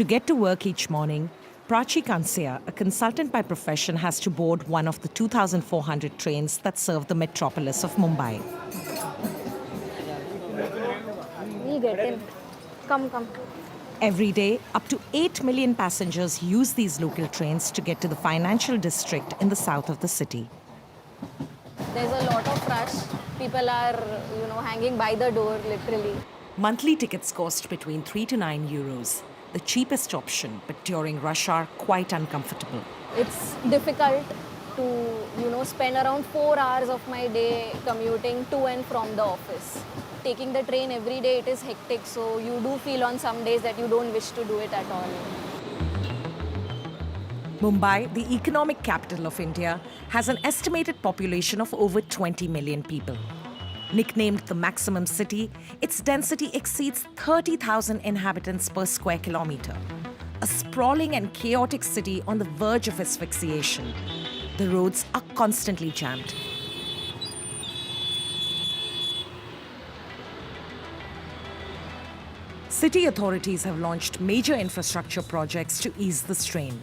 To get to work each morning, Prachi Kansia, a consultant by profession, has to board one of the 2,400 trains that serve the metropolis of Mumbai. We get in. Come. Every day, up to 8 million passengers use these local trains to get to the financial district in the south of the city. There's a lot of rush. People are, hanging by the door, literally. Monthly tickets cost between 3 to 9 euros, the cheapest option, but during rush hour, quite uncomfortable. It's difficult to, spend around 4 hours of my day commuting to and from the office. Taking the train every day, it is hectic, so you do feel on some days that you don't wish to do it at all. Mumbai, the economic capital of India, has an estimated population of over 20 million people. Nicknamed the maximum city, its density exceeds 30,000 inhabitants per square kilometre. A sprawling and chaotic city on the verge of asphyxiation. The roads are constantly jammed. City authorities have launched major infrastructure projects to ease the strain.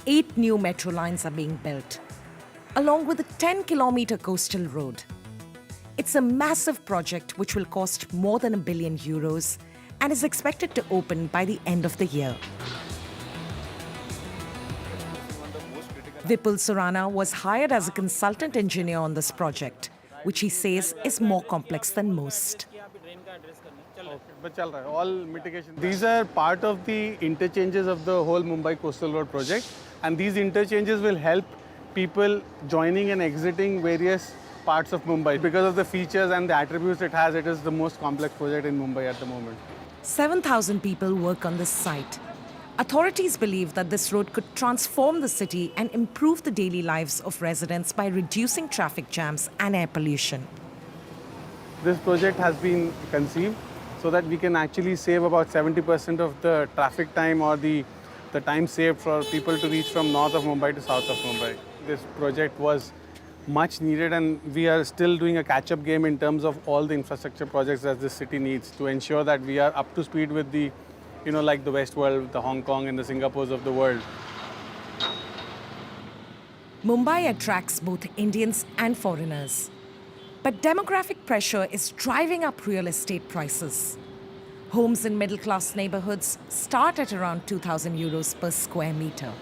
8 new metro lines are being built, along with a 10-kilometre coastal road. It's a massive project which will cost more than €1 billion and is expected to open by the end of the year. Vipul Surana was hired as a consultant engineer on this project, which he says is more complex than most. All mitigation. These are part of the interchanges of the whole Mumbai Coastal Road project, and these interchanges will help people joining and exiting various parts of Mumbai. Because of the features and the attributes it has, it is the most complex project in Mumbai at the moment. 7,000 people work on this site. Authorities believe that this road could transform the city and improve the daily lives of residents by reducing traffic jams and air pollution. This project has been conceived so that we can actually save about 70% of the traffic time or the time saved for people to reach from north of Mumbai to south of Mumbai. This project was much needed, and we are still doing a catch-up game in terms of all the infrastructure projects that this city needs to ensure that we are up to speed with the, like the West world, the Hong Kong and the Singapores of the world. Mumbai attracts both Indians and foreigners. But demographic pressure is driving up real estate prices. Homes in middle-class neighborhoods start at around 2,000 euros per square meter.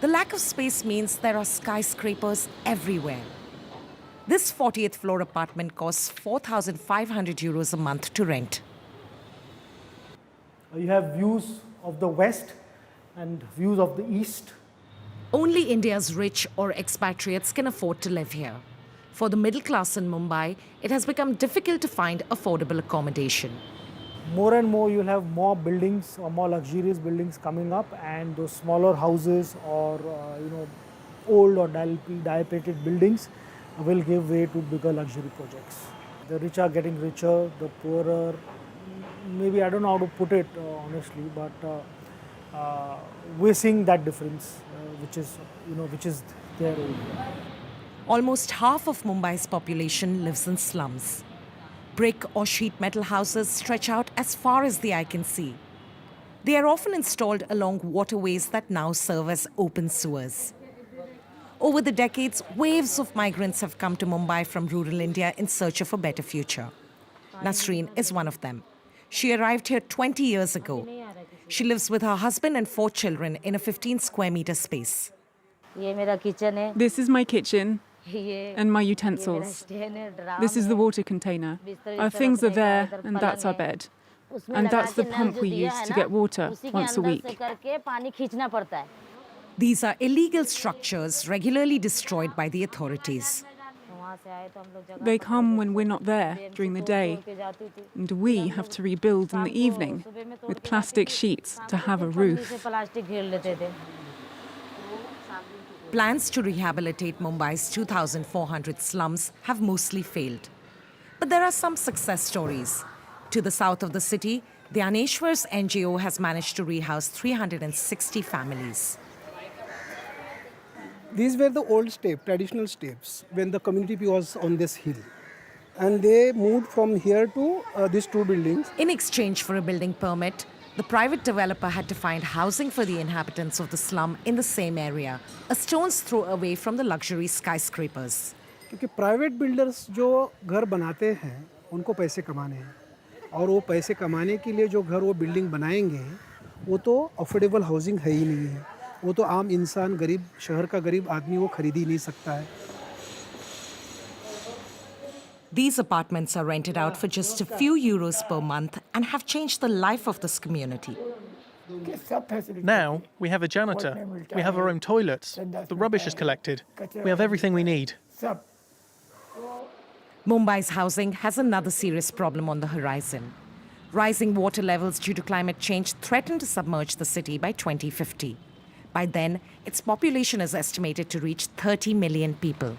The lack of space means there are skyscrapers everywhere. This 40th floor apartment costs 4,500 euros a month to rent. You have views of the west and views of the east. Only India's rich or expatriates can afford to live here. For the middle class in Mumbai, it has become difficult to find affordable accommodation. More and more you'll have more buildings or more luxurious buildings coming up, and those smaller houses or old or dilapidated buildings will give way to bigger luxury projects. The rich are getting richer, the poorer, maybe I don't know how to put it honestly, but we're seeing that difference, which is there over here. Almost half of Mumbai's population lives in slums. Brick or sheet metal houses stretch out as far as the eye can see. They are often installed along waterways that now serve as open sewers. Over the decades, waves of migrants have come to Mumbai from rural India in search of a better future. Nasreen is one of them. She arrived here 20 years ago. She lives with her husband and 4 children in a 15 square meter space. This is my kitchen and my utensils. This is the water container. Our things are there, and that's our bed. And that's the pump we use to get water once a week. These are illegal structures regularly destroyed by the authorities. They come when we're not there during the day, and we have to rebuild in the evening with plastic sheets to have a roof. Plans to rehabilitate Mumbai's 2,400 slums have mostly failed. But there are some success stories. To the south of the city, the Aneshwar's NGO has managed to rehouse 360 families. These were the old traditional steps, when the community was on this hill. And they moved from here to these 2 buildings. In exchange for a building permit, The private developer had to find housing for the inhabitants of the slum in the same area, a stone's throw away from the luxury skyscrapers. क्योंकि private builders जो घर बनाते हैं उनको पैसे कमाने हैं और वो पैसे कमाने के लिए जो घर वो बिल्डिंग बनाएंगे वो तो अफोर्डेबल हाउसिंग है ही नहीं है, वो तो आम इंसान गरीब शहर का गरीब आदमी वो खरीद ही नहीं सकता है. These apartments are rented out for just a few euros per month and have changed the life of this community. Now we have a janitor, we have our own toilets, the rubbish is collected, we have everything we need. Mumbai's housing has another serious problem on the horizon. Rising water levels due to climate change threaten to submerge the city by 2050. By then, its population is estimated to reach 30 million people.